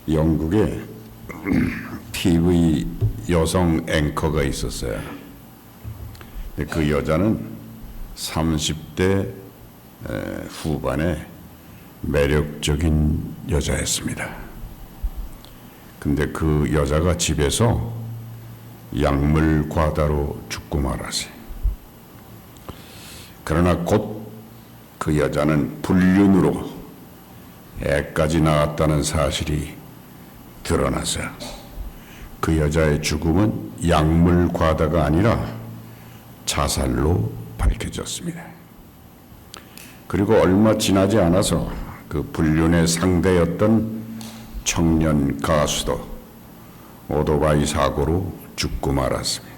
영국에 TV 여성 앵커가 있었어요. 그 여자는 30대 후반의 매력적인 여자였습니다. 근데 그 여자가 집에서 약물 과다로 죽고 말았어요. 그러나 곧 그 여자는 불륜으로 애까지 낳았다는 사실이 드러났어요. 그 여자의 죽음은 약물 과다가 아니라 자살로 밝혀졌습니다. 그리고 얼마 지나지 않아서 그 불륜의 상대였던 청년 가수도 오토바이 사고로 죽고 말았습니다.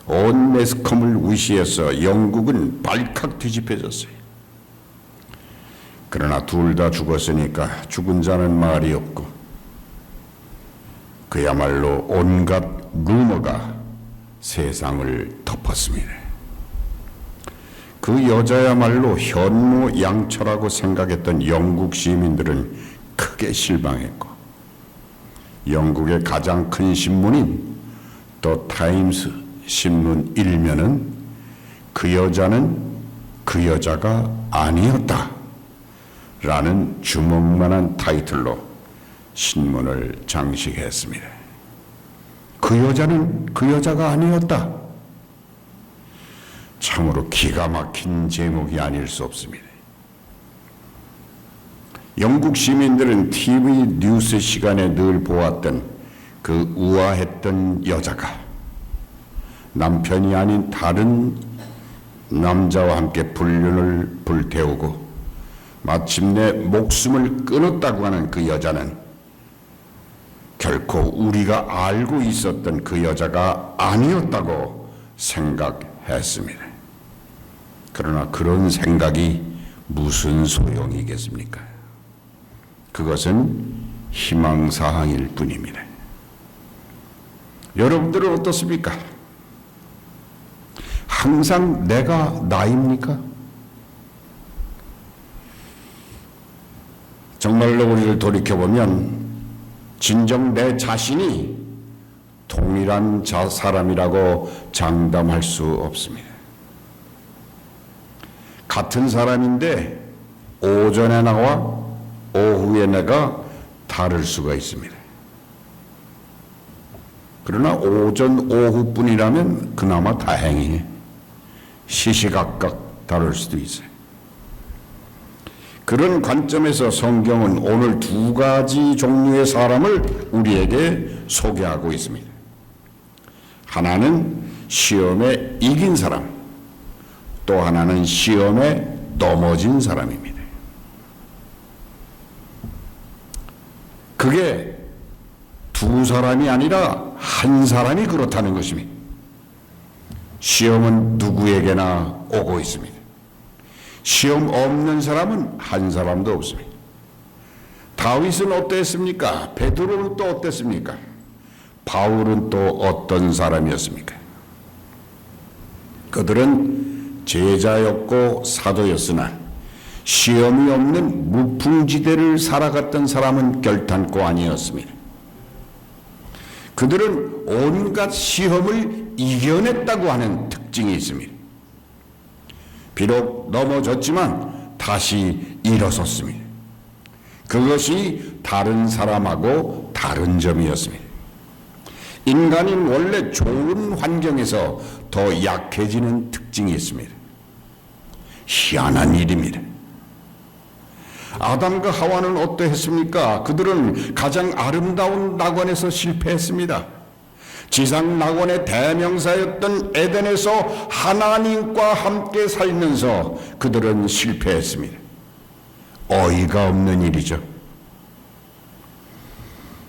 온 매스컴을 무시해서 영국은 발칵 뒤집혀졌어요. 그러나 둘 다 죽었으니까 죽은 자는 말이 없고 그야말로 온갖 루머가 세상을 덮었습니다. 그 여자야말로 현모양처라고 생각했던 영국 시민들은 크게 실망했고 영국의 가장 큰 신문인 더 타임스 신문 일면은 그 여자는 그 여자가 아니었다 라는 주먹만한 타이틀로 신문을 장식했습니다. 그 여자는 그 여자가 아니었다. 참으로 기가 막힌 제목이 아닐 수 없습니다. 영국 시민들은 TV 뉴스 시간에 늘 보았던 그 우아했던 여자가 남편이 아닌 다른 남자와 함께 불륜을 불태우고 마침내 목숨을 끊었다고 하는 그 여자는 결코 우리가 알고 있었던 그 여자가 아니었다고 생각했습니다. 그러나 그런 생각이 무슨 소용이겠습니까? 그것은 희망사항일 뿐입니다. 여러분들은 어떻습니까? 항상 내가 나입니까? 정말로 우리를 돌이켜보면 진정 내 자신이 동일한 사람이라고 장담할 수 없습니다. 같은 사람인데 오전에 나와 오후에 내가 다를 수가 있습니다. 그러나 오전 오후뿐이라면 그나마 다행이에요. 시시각각 다를 수도 있어요. 그런 관점에서 성경은 오늘 두 가지 종류의 사람을 우리에게 소개하고 있습니다. 하나는 시험에 이긴 사람, 또 하나는 시험에 넘어진 사람입니다. 그게 두 사람이 아니라 한 사람이 그렇다는 것입니다. 시험은 누구에게나 오고 있습니다. 시험 없는 사람은 한 사람도 없습니다. 다윗은 어땠습니까? 베드로는 또 어땠습니까? 바울은 또 어떤 사람이었습니까? 그들은 제자였고 사도였으나 시험이 없는 무풍지대를 살아갔던 사람은 결탄코 아니었습니다. 그들은 온갖 시험을 이겨냈다고 하는 특징이 있습니다. 비록 넘어졌지만 다시 일어섰습니다. 그것이 다른 사람하고 다른 점이었습니다. 인간은 원래 좋은 환경에서 더 약해지는 특징이 있습니다. 희한한 일입니다. 아담과 하와는 어떠했습니까? 그들은 가장 아름다운 낙원에서 실패했습니다. 지상 낙원의 대명사였던 에덴에서 하나님과 함께 살면서 그들은 실패했습니다. 어이가 없는 일이죠.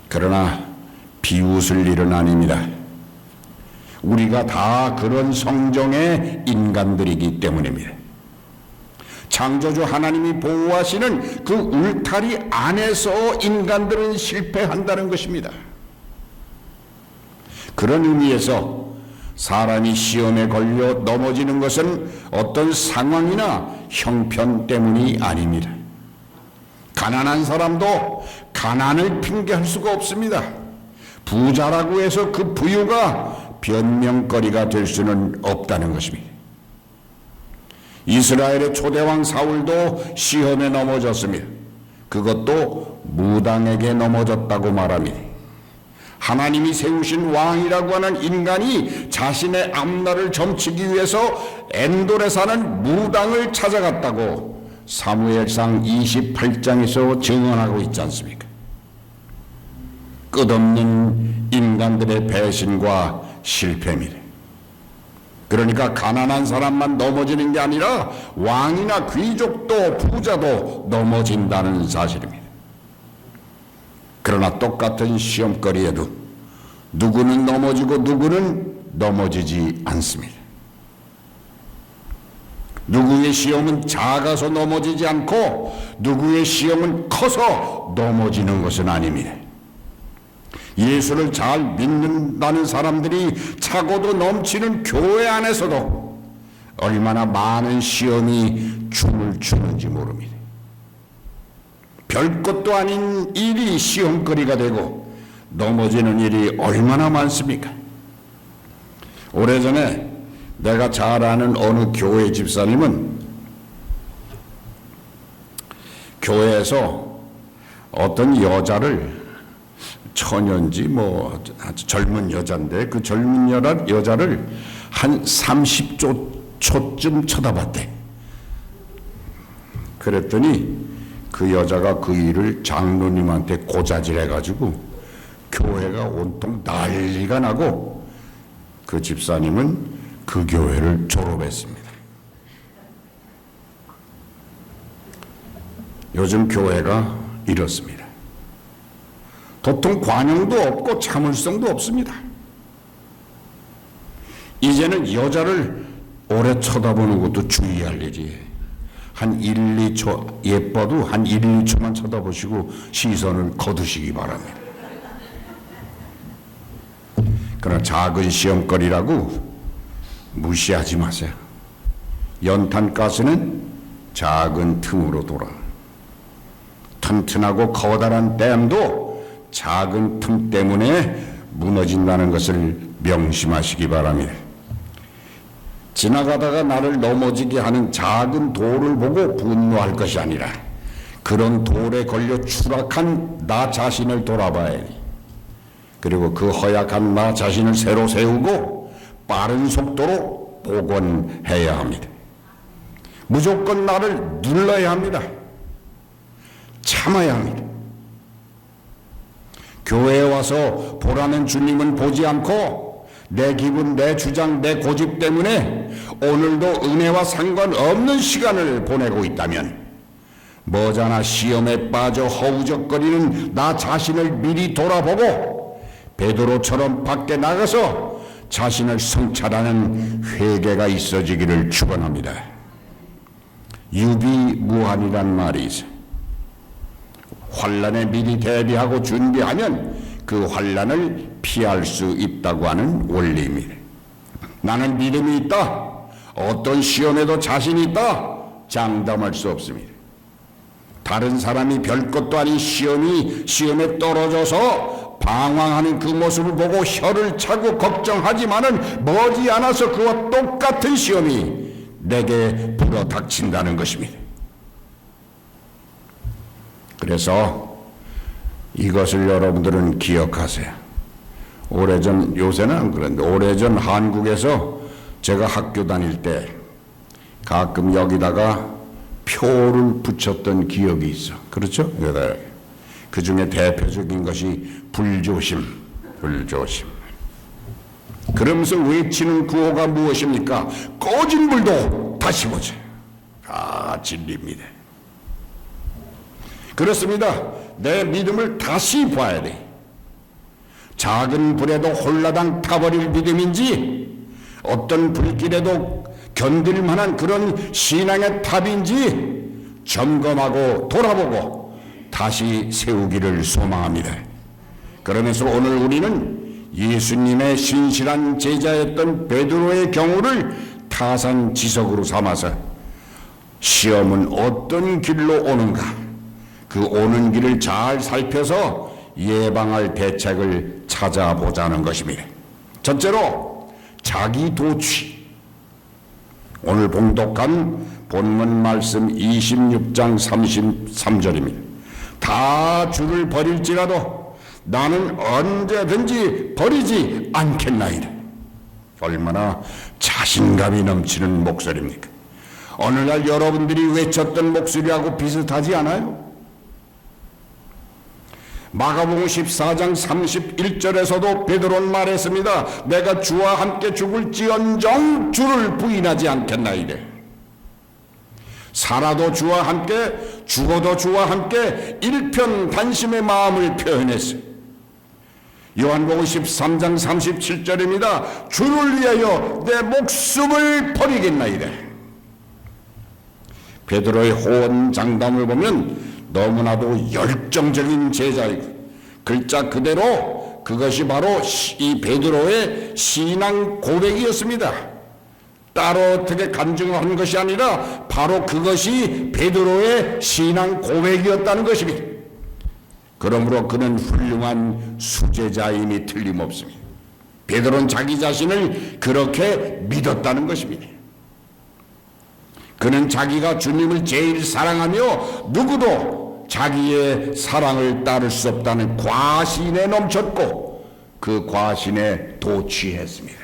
그러나 비웃을 일은 아닙니다. 우리가 다 그런 성정의 인간들이기 때문입니다. 창조주 하나님이 보호하시는 그 울타리 안에서 인간들은 실패한다는 것입니다. 그런 의미에서 사람이 시험에 걸려 넘어지는 것은 어떤 상황이나 형편 때문이 아닙니다. 가난한 사람도 가난을 핑계할 수가 없습니다. 부자라고 해서 그 부유가 변명거리가 될 수는 없다는 것입니다. 이스라엘의 초대왕 사울도 시험에 넘어졌습니다. 그것도 무당에게 넘어졌다고 말합니다. 하나님이 세우신 왕이라고 하는 인간이 자신의 앞날을 점치기 위해서 엔돌에 사는 무당을 찾아갔다고 사무엘상 28장에서 증언하고 있지 않습니까? 끝없는 인간들의 배신과 실패입니다. 그러니까 가난한 사람만 넘어지는 게 아니라 왕이나 귀족도 부자도 넘어진다는 사실입니다. 그러나 똑같은 시험거리에도 누구는 넘어지고 누구는 넘어지지 않습니다. 누구의 시험은 작아서 넘어지지 않고 누구의 시험은 커서 넘어지는 것은 아닙니다. 예수를 잘 믿는다는 사람들이 차고도 넘치는 교회 안에서도 얼마나 많은 시험이 춤을 추는지 모릅니다. 별것도 아닌 일이 시험거리가 되고 넘어지는 일이 얼마나 많습니까? 오래전에 내가 잘 아는 어느 교회 집사님은 교회에서 어떤 여자를, 처녀인지 뭐 아주 젊은 여자인데 그 젊은 여자를 한 30초쯤 쳐다봤대. 그랬더니 그 여자가 그 일을 장로님한테 고자질해가지고 교회가 온통 난리가 나고 그 집사님은 그 교회를 졸업했습니다. 요즘 교회가 이렇습니다. 도통 관용도 없고 참을성도 없습니다. 이제는 여자를 오래 쳐다보는 것도 주의할 일이에요. 한 1, 2초, 예뻐도 한 1, 2초만 쳐다보시고 시선을 거두시기 바랍니다. 그러나 작은 시험거리라고 무시하지 마세요. 연탄가스는 작은 틈으로 돌아. 튼튼하고 커다란 댐도 작은 틈 때문에 무너진다는 것을 명심하시기 바랍니다. 지나가다가 나를 넘어지게 하는 작은 돌을 보고 분노할 것이 아니라 그런 돌에 걸려 추락한 나 자신을 돌아봐야 해. 그리고 그 허약한 나 자신을 새로 세우고 빠른 속도로 복원해야 합니다. 무조건 나를 눌러야 합니다. 참아야 합니다. 교회에 와서 보라는 주님은 보지 않고 내 기분, 내 주장, 내 고집 때문에 오늘도 은혜와 상관없는 시간을 보내고 있다면 머지않아 시험에 빠져 허우적거리는 나 자신을 미리 돌아보고 베드로처럼 밖에 나가서 자신을 성찰하는 회개가 있어지기를 축원합니다. 유비무환이란 말이 있어요. 환난에 미리 대비하고 준비하면 그 환난을 피할 수 있다고 하는 원리입니다. 나는 믿음이 있다, 어떤 시험에도 자신이 있다, 장담할 수 없습니다. 다른 사람이 별것도 아닌 시험에 떨어져서 방황하는 그 모습을 보고 혀를 차고 걱정하지만은 머지않아서 그와 똑같은 시험이 내게 불어닥친다는 것입니다. 그래서 이것을 여러분들은 기억하세요. 오래전, 요새는 안 그런데 오래전 한국에서 제가 학교 다닐 때 가끔 여기다가 표를 붙였던 기억이 있어. 그렇죠? 그 중에 대표적인 것이 불조심. 그러면서 외치는 구호가 무엇입니까? 꺼진 불도 다시 보자. 진리입니다. 그렇습니다. 내 믿음을 다시 봐야 돼. 작은 불에도 홀라당 타버릴 믿음인지 어떤 불길에도 견딜 만한 그런 신앙의 탑인지 점검하고 돌아보고 다시 세우기를 소망합니다. 그러면서 오늘 우리는 예수님의 신실한 제자였던 베드로의 경우를 타산지석으로 삼아서 시험은 어떤 길로 오는가, 그 오는 길을 잘 살펴서 예방할 대책을 찾아보자는 것입니다. 첫째로 자기 도취. 오늘 봉독한 본문 말씀 26장 33절입니다. 다 주를 버릴지라도 나는 언제든지 버리지 않겠나이다. 얼마나 자신감이 넘치는 목소리입니까? 오늘날 여러분들이 외쳤던 목소리하고 비슷하지 않아요? 마가복음 14장 31절에서도 베드로는 말했습니다. 내가 주와 함께 죽을지언정 주를 부인하지 않겠나이다. 살아도 주와 함께 죽어도 주와 함께 일편단심의 마음을 표현했어요. 요한복음 13장 37절입니다. 주를 위하여 내 목숨을 버리겠나이다. 베드로의 호언 장담을 보면 너무나도 열정적인 제자이고 글자 그대로 그것이 바로 이 베드로의 신앙 고백이었습니다. 따로 어떻게 간증한 것이 아니라 바로 그것이 베드로의 신앙 고백이었다는 것입니다. 그러므로 그는 훌륭한 수제자임이 틀림없습니다. 베드로는 자기 자신을 그렇게 믿었다는 것입니다. 그는 자기가 주님을 제일 사랑하며 누구도 자기의 사랑을 따를 수 없다는 과신에 넘쳤고 그 과신에 도취했습니다.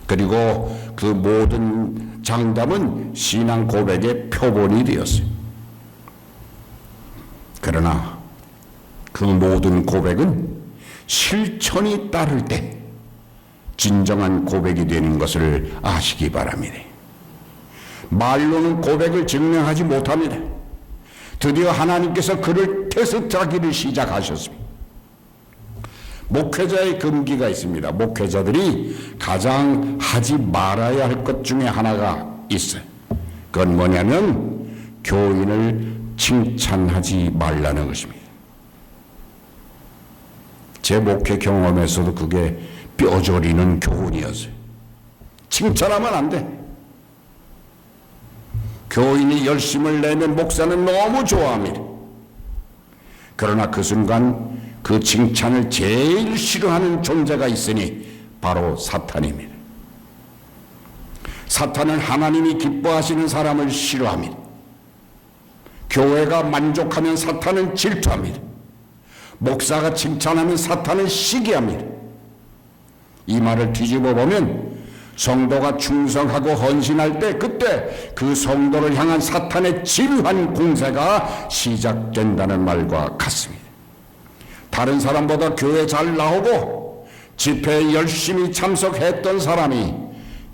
그리고 그 모든 장담은 신앙 고백의 표본이 되었어요. 그러나 그 모든 고백은 실천이 따를 때 진정한 고백이 되는 것을 아시기 바랍니다. 말로는 고백을 증명하지 못합니다. 드디어 하나님께서 그를 테스트하기를 시작하셨습니다. 목회자의 금기가 있습니다. 목회자들이 가장 하지 말아야 할 것 중에 하나가 있어요. 그건 뭐냐면 교인을 칭찬하지 말라는 것입니다. 제 목회 경험에서도 그게 뼈저리는 교훈이었어요. 칭찬하면 안 돼. 교인이 열심을 내면 목사는 너무 좋아합니다. 그러나 그 순간 그 칭찬을 제일 싫어하는 존재가 있으니 바로 사탄입니다. 사탄은 하나님이 기뻐하시는 사람을 싫어합니다. 교회가 만족하면 사탄은 질투합니다. 목사가 칭찬하면 사탄은 시기합니다. 이 말을 뒤집어 보면 성도가 충성하고 헌신할 때 그때 그 성도를 향한 사탄의 지루한 공세가 시작된다는 말과 같습니다. 다른 사람보다 교회 잘 나오고 집회에 열심히 참석했던 사람이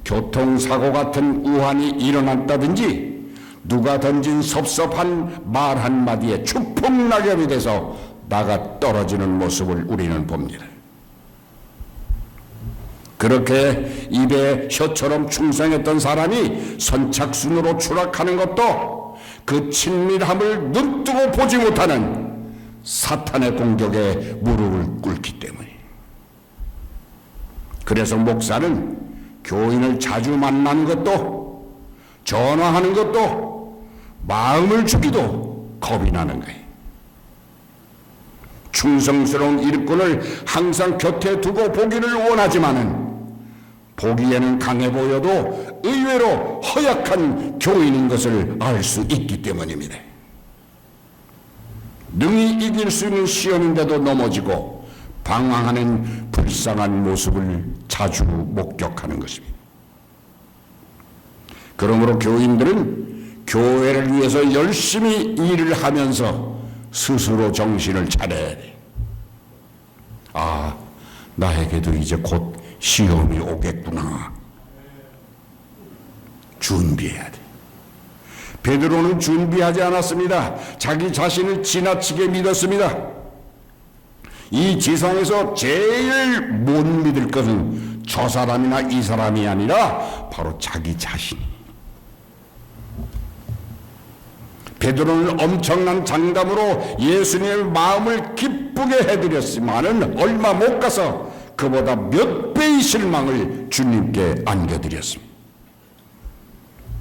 교통사고 같은 우환이 일어났다든지 누가 던진 섭섭한 말 한마디에 추풍낙엽이 돼서 나가 떨어지는 모습을 우리는 봅니다. 그렇게 입에 혀처럼 충성했던 사람이 선착순으로 추락하는 것도 그 친밀함을 눈뜨고 보지 못하는 사탄의 공격에 무릎을 꿇기 때문에. 그래서 목사는 교인을 자주 만나는 것도 전화하는 것도 마음을 주기도 겁이 나는 거예요. 충성스러운 일꾼을 항상 곁에 두고 보기를 원하지만은 보기에는 강해 보여도 의외로 허약한 교인인 것을 알 수 있기 때문입니다. 능히 이길 수 있는 시험인데도 넘어지고 방황하는 불쌍한 모습을 자주 목격하는 것입니다. 그러므로 교인들은 교회를 위해서 열심히 일을 하면서 스스로 정신을 차려야 돼. 아, 나에게도 이제 곧 시험이 오겠구나. 준비해야 돼. 베드로는 준비하지 않았습니다. 자기 자신을 지나치게 믿었습니다. 이 지상에서 제일 못 믿을 것은 저 사람이나 이 사람이 아니라 바로 자기 자신. 베드로는 엄청난 장담으로 예수님의 마음을 기쁘게 해드렸지만은 얼마 못 가서 그보다 몇 배의 실망을 주님께 안겨드렸습니다.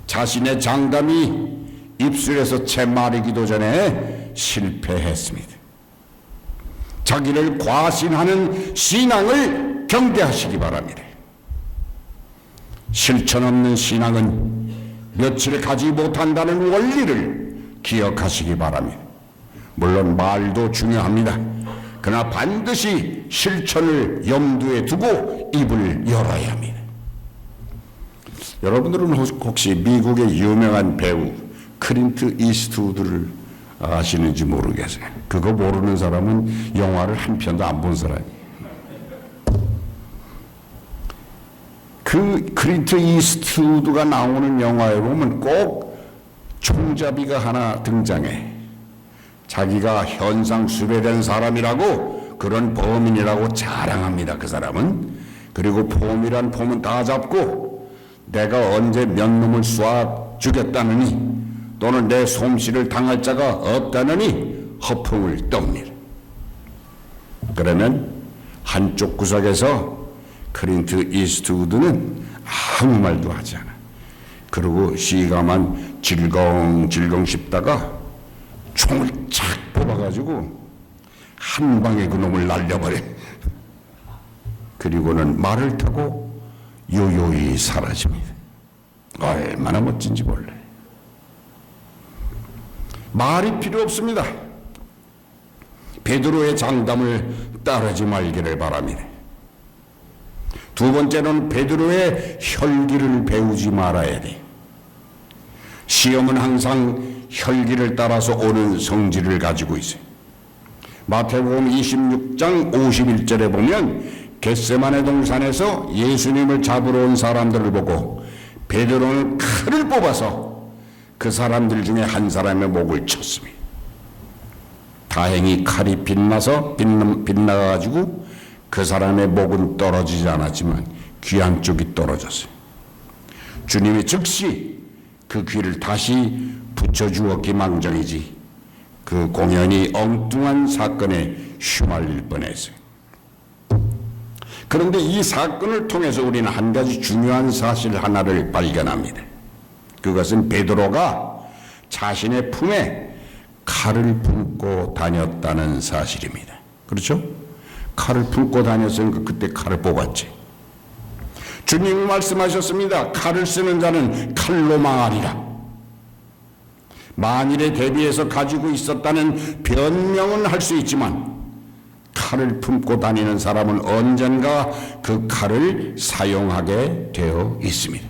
자신의 장담이 입술에서 채 마르기도 전에 실패했습니다. 자기를 과신하는 신앙을 경계하시기 바랍니다. 실천 없는 신앙은 며칠 가지 못한다는 원리를 기억하시기 바랍니다. 물론 말도 중요합니다. 그러나 반드시 실천을 염두에 두고 입을 열어야 합니다. 여러분들은 혹시 미국의 유명한 배우 클린트 이스트우드를 아시는지 모르겠어요. 그거 모르는 사람은 영화를 한 편도 안 본 사람이에요. 그 클린트 이스트우드가 나오는 영화에 보면 꼭 총잡이가 하나 등장해. 자기가 현상 수배된 사람이라고, 그런 범인이라고 자랑합니다. 그 사람은. 그리고 폼이란 폼은 다 잡고 내가 언제 몇 놈을 쏴 죽였다느니 또는 내 솜씨를 당할 자가 없다느니 허풍을 떱니다. 그러면 한쪽 구석에서 클린트 이스트우드는 아무 말도 하지 않아. 그리고 시가만 질겅질겅 씹다가 총을 착 뽑아가지고 한 방에 그 놈을 날려버려. 그리고는 말을 타고 요요히 사라집니다. 얼마나 멋진지 몰라요. 말이 필요 없습니다. 베드로의 장담을 따르지 말기를 바랍니다. 두 번째는 베드로의 혈기를 배우지 말아야 돼. 시험은 항상 혈기를 따라서 오는 성질을 가지고 있어요. 마태복음 26장 51절에 보면 겟세마네 동산에서 예수님을 잡으러 온 사람들을 보고 베드로는 칼을 뽑아서 그 사람들 중에 한 사람의 목을 쳤습니다. 다행히 칼이 빗나가지고 그 사람의 목은 떨어지지 않았지만 귀 한쪽이 떨어졌어요. 주님이 즉시 그 귀를 다시 붙여주었기 망정이지 그 공연히 엉뚱한 사건에 휘말릴 뻔했어요. 그런데 이 사건을 통해서 우리는 한 가지 중요한 사실 하나를 발견합니다. 그것은 베드로가 자신의 품에 칼을 품고 다녔다는 사실입니다. 그렇죠? 칼을 품고 다녔으니까 그때 칼을 뽑았지. 주님이 말씀하셨습니다. 칼을 쓰는 자는 칼로 망하리라. 만일에 대비해서 가지고 있었다는 변명은 할 수 있지만 칼을 품고 다니는 사람은 언젠가 그 칼을 사용하게 되어 있습니다.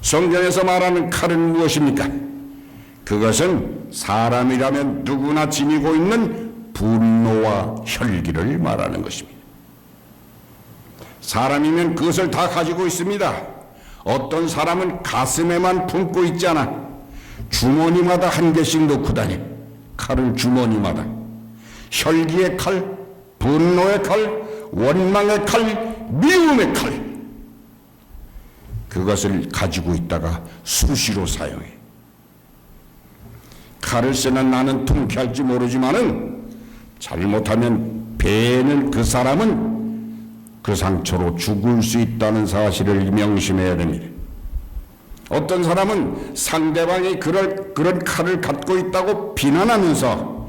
성경에서 말하는 칼은 무엇입니까? 그것은 사람이라면 누구나 지니고 있는 분노와 혈기를 말하는 것입니다. 사람이면 그것을 다 가지고 있습니다. 어떤 사람은 가슴에만 품고 있지 않아 주머니마다 한 개씩 넣고 다녀. 칼을 주머니마다. 혈기의 칼, 분노의 칼, 원망의 칼, 미움의 칼. 그것을 가지고 있다가 수시로 사용해. 칼을 쓰는 나는 통쾌할지 모르지만은 잘못하면 배는 그 사람은 그 상처로 죽을 수 있다는 사실을 명심해야 됩니다. 어떤 사람은 상대방이 그런 칼을 갖고 있다고 비난하면서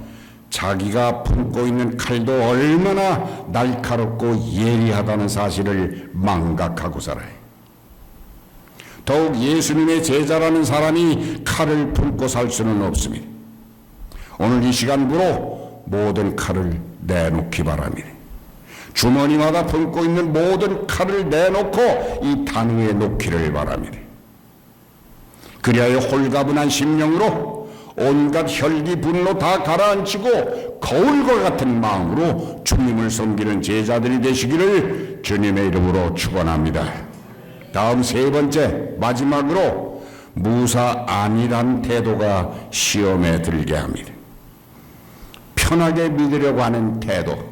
자기가 품고 있는 칼도 얼마나 날카롭고 예리하다는 사실을 망각하고 살아요. 더욱 예수님의 제자라는 사람이 칼을 품고 살 수는 없습니다. 오늘 이 시간부로 모든 칼을 내놓기 바랍니다. 주머니마다 품고 있는 모든 칼을 내놓고 이 단위에 놓기를 바랍니다. 그리하여 홀가분한 심령으로 온갖 혈기 분노 다 가라앉히고 거울과 같은 마음으로 주님을 섬기는 제자들이 되시기를 주님의 이름으로 축원합니다. 다음 세 번째 마지막으로 무사 안일한 태도가 시험에 들게 합니다. 편하게 믿으려고 하는 태도.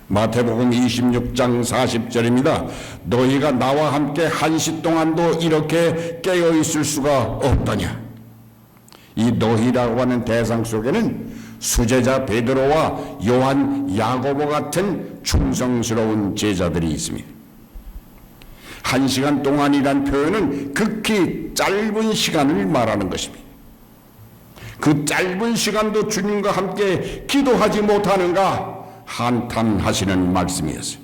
마태복음 26장 40절입니다. 너희가 나와 함께 한시 동안도 이렇게 깨어 있을 수가 없더냐. 이 너희라고 하는 대상 속에는 수제자 베드로와 요한, 야고보 같은 충성스러운 제자들이 있습니다. 1시간 동안이란 표현은 극히 짧은 시간을 말하는 것입니다. 그 짧은 시간도 주님과 함께 기도하지 못하는가 한탄하시는 말씀이었어요.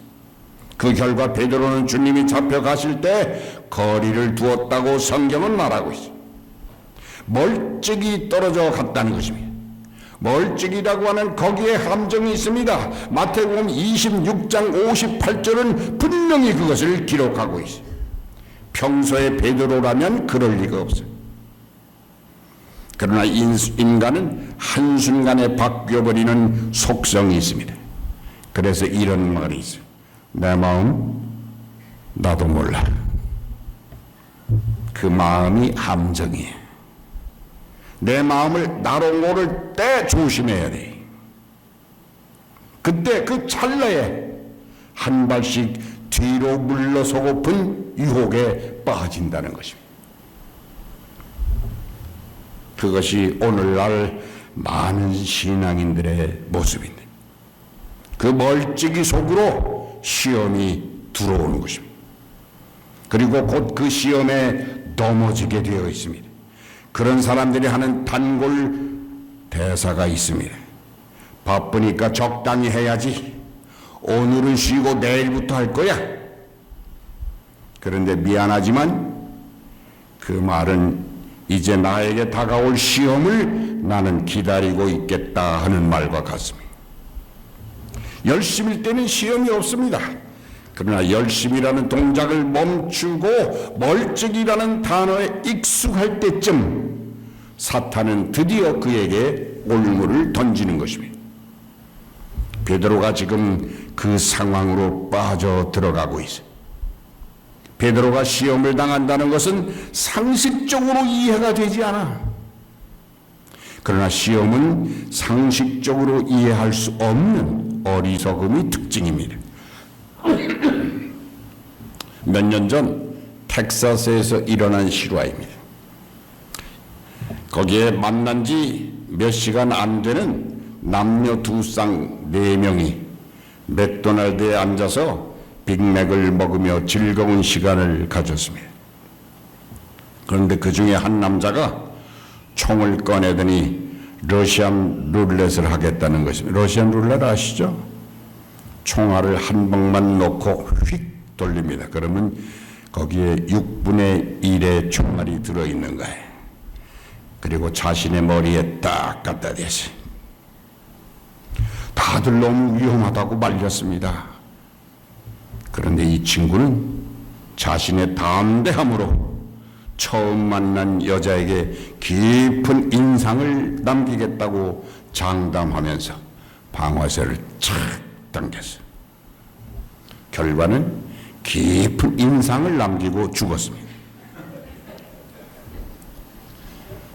그 결과 베드로는 주님이 잡혀가실 때 거리를 두었다고 성경은 말하고 있어요. 멀찍이 떨어져 갔다는 것입니다. 멀찍이라고 하는 거기에 함정이 있습니다. 마태복음 26장 58절은 분명히 그것을 기록하고 있어요. 평소에 베드로라면 그럴 리가 없어요. 그러나 인간은 한순간에 바뀌어버리는 속성이 있습니다. 그래서 이런 말이 있어요. 내 마음 나도 몰라. 그 마음이 함정이에요. 내 마음을 나로 모를 때 조심해야 돼. 그때 그 찰나에 한 발씩 뒤로 물러서고픈 유혹에 빠진다는 것입니다. 그것이 오늘날 많은 신앙인들의 모습인데, 그 멀찍이 속으로 시험이 들어오는 것입니다. 그리고 곧 그 시험에 넘어지게 되어 있습니다. 그런 사람들이 하는 단골 대사가 있습니다. 바쁘니까 적당히 해야지. 오늘은 쉬고 내일부터 할 거야. 그런데 미안하지만 그 말은 이제 나에게 다가올 시험을 나는 기다리고 있겠다 하는 말과 같습니다. 열심일 때는 시험이 없습니다. 그러나 열심이라는 동작을 멈추고 멀찍이라는 단어에 익숙할 때쯤 사탄은 드디어 그에게 올무를 던지는 것입니다. 베드로가 지금 그 상황으로 빠져 들어가고 있어요. 베드로가 시험을 당한다는 것은 상식적으로 이해가 되지 않아. 그러나 시험은 상식적으로 이해할 수 없는 어리석음이 특징입니다. 몇 년 전 텍사스에서 일어난 실화입니다. 거기에 만난 지 몇 시간 안 되는 남녀 두 쌍 4명이 맥도날드에 앉아서 빅맥을 먹으며 즐거운 시간을 가졌습니다. 그런데 그 중에 한 남자가 총을 꺼내더니 러시안 룰렛을 하겠다는 것입니다. 러시안 룰렛 아시죠? 총알을 한 방만 놓고 휙 돌립니다. 그러면 거기에 6분의 1의 총알이 들어있는 거예요. 그리고 자신의 머리에 딱 갖다 대세요. 다들 너무 위험하다고 말렸습니다. 그런데 이 친구는 자신의 담대함으로 처음 만난 여자에게 깊은 인상을 남기겠다고 장담하면서 방아쇠를 착 당겼어요. 결과는 깊은 인상을 남기고 죽었습니다.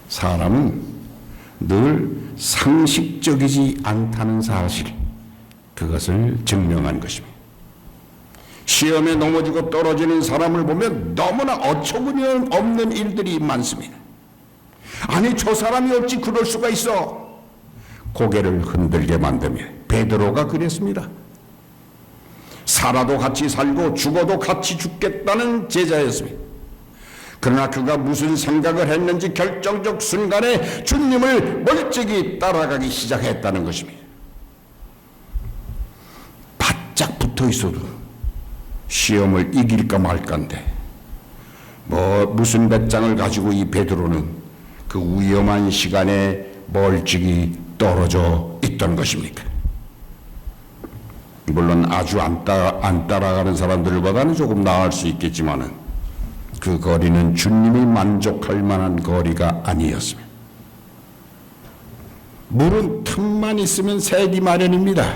사람은 늘 상식적이지 않다는 사실, 그것을 증명한 것입니다. 시험에 넘어지고 떨어지는 사람을 보면 너무나 어처구니 없는 일들이 많습니다. 아니, 저 사람이 어찌 그럴 수가 있어? 고개를 흔들게 만듭니다. 베드로가 그랬습니다. 살아도 같이 살고 죽어도 같이 죽겠다는 제자였습니다. 그러나 그가 무슨 생각을 했는지 결정적 순간에 주님을 멀찍이 따라가기 시작했다는 것입니다. 바짝 붙어 있어도 시험을 이길까 말까인데 무슨 배짱을 가지고 이 베드로는 그 위험한 시간에 멀찍이 떨어져 있던 것입니까? 물론 아주 안 따라가는 사람들보다는 조금 나을 수 있겠지만은 그 거리는 주님이 만족할 만한 거리가 아니었습니다. 물은 틈만 있으면 새기 마련입니다.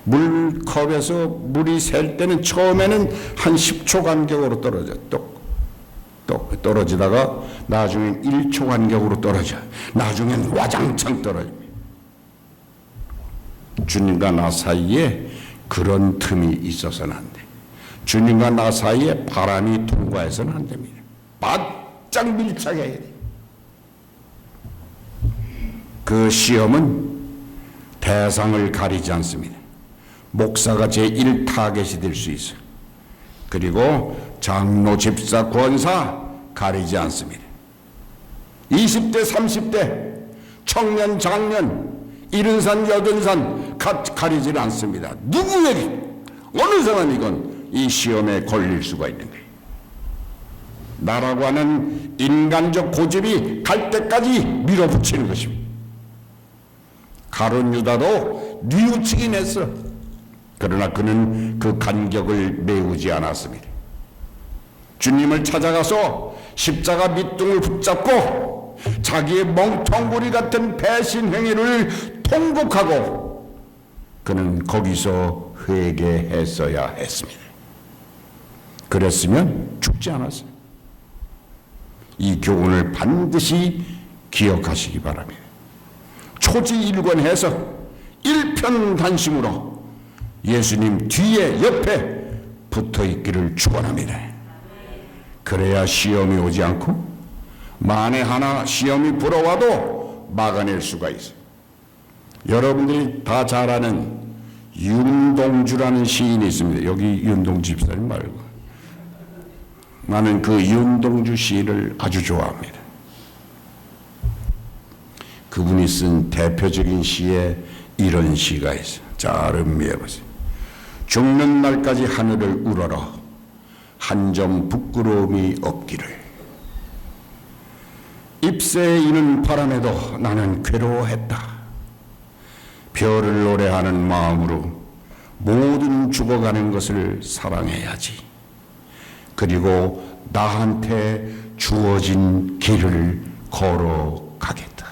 물컵에서 물이 셀 때는 처음에는 한 10초 간격으로 떨어져. 똑 떨어지다가 나중엔 1초 간격으로 떨어져. 나중엔 와장창 떨어집니다. 주님과 나 사이에 그런 틈이 있어서는 안 돼. 주님과 나 사이에 바람이 통과해서는 안 됩니다. 바짝 밀착해야 돼. 그 시험은 대상을 가리지 않습니다. 목사가 제1타겟이 될 수 있어요. 그리고 장로, 집사, 권사 가리지 않습니다. 20대, 30대, 청년, 장년, 70산, 80산 가리지 않습니다. 누구에게 어느 사람이건 이 시험에 걸릴 수가 있는 거예요. 나라고 하는 인간적 고집이 갈 때까지 밀어붙이는 것입니다. 가룟 유다도 뉘우치긴 했어. 그러나 그는 그 간격을 메우지 않았습니다. 주님을 찾아가서 십자가 밑둥을 붙잡고 자기의 멍텅구리 같은 배신 행위를 통곡하고 그는 거기서 회개했어야 했습니다. 그랬으면 죽지 않았어요. 이 교훈을 반드시 기억하시기 바랍니다. 초지일관해서 일편단심으로 예수님 뒤에 옆에 붙어있기를 축원합니다. 그래야 시험이 오지 않고 만에 하나 시험이 불어와도 막아낼 수가 있어요. 여러분들이 다 잘 아는 윤동주라는 시인이 있습니다. 여기 윤동주 집사님 말고. 나는 그 윤동주 시인을 아주 좋아합니다. 그분이 쓴 대표적인 시에 이런 시가 있어요. 잘 음미해보세요. 죽는 날까지 하늘을 우러러 한 점 부끄러움이 없기를. 잎새에 이는 바람에도 나는 괴로워했다. 별을 노래하는 마음으로 모든 죽어가는 것을 사랑해야지. 그리고 나한테 주어진 길을 걸어가겠다.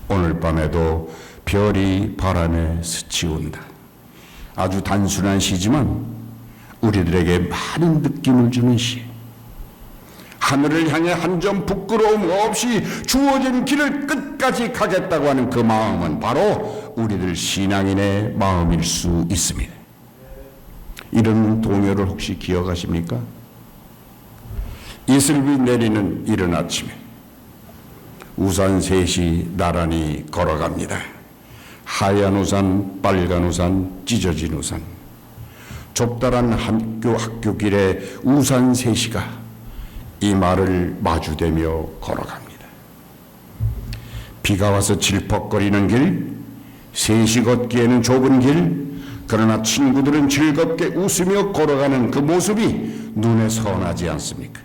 오늘 밤에도 별이 바람에 스치운다. 아주 단순한 시지만 우리들에게 많은 느낌을 주는 시. 하늘을 향해 한 점 부끄러움 없이 주어진 길을 끝까지 가겠다고 하는 그 마음은 바로 우리들 신앙인의 마음일 수 있습니다. 이런 동요를 혹시 기억하십니까? 이슬비 내리는 이른 아침에 우산 셋이 나란히 걸어갑니다. 하얀 우산, 빨간 우산, 찢어진 우산. 좁다란 학교 길에 우산 셋이가 이 말을 마주대며 걸어갑니다. 비가 와서 질퍽거리는 길, 셋이 걷기에는 좁은 길, 그러나 친구들은 즐겁게 웃으며 걸어가는 그 모습이 눈에 선하지 않습니까?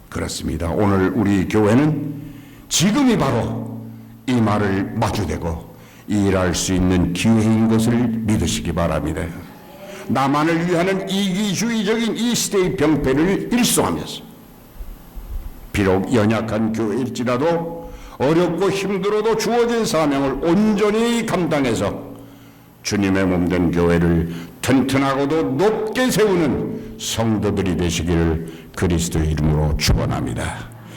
그렇습니다. 오늘 우리 교회는 지금이 바로 이 말을 마주대고 일할 수 있는 기회인 것을 믿으시기 바랍니다. 나만을 위하는 이기주의적인 이 시대의 병폐를 일소하면서 비록 연약한 교회일지라도 어렵고 힘들어도 주어진 사명을 온전히 감당해서 주님의 몸된 교회를 튼튼하고도 높게 세우는 성도들이 되시기를 그리스도의 이름으로 축원합니다.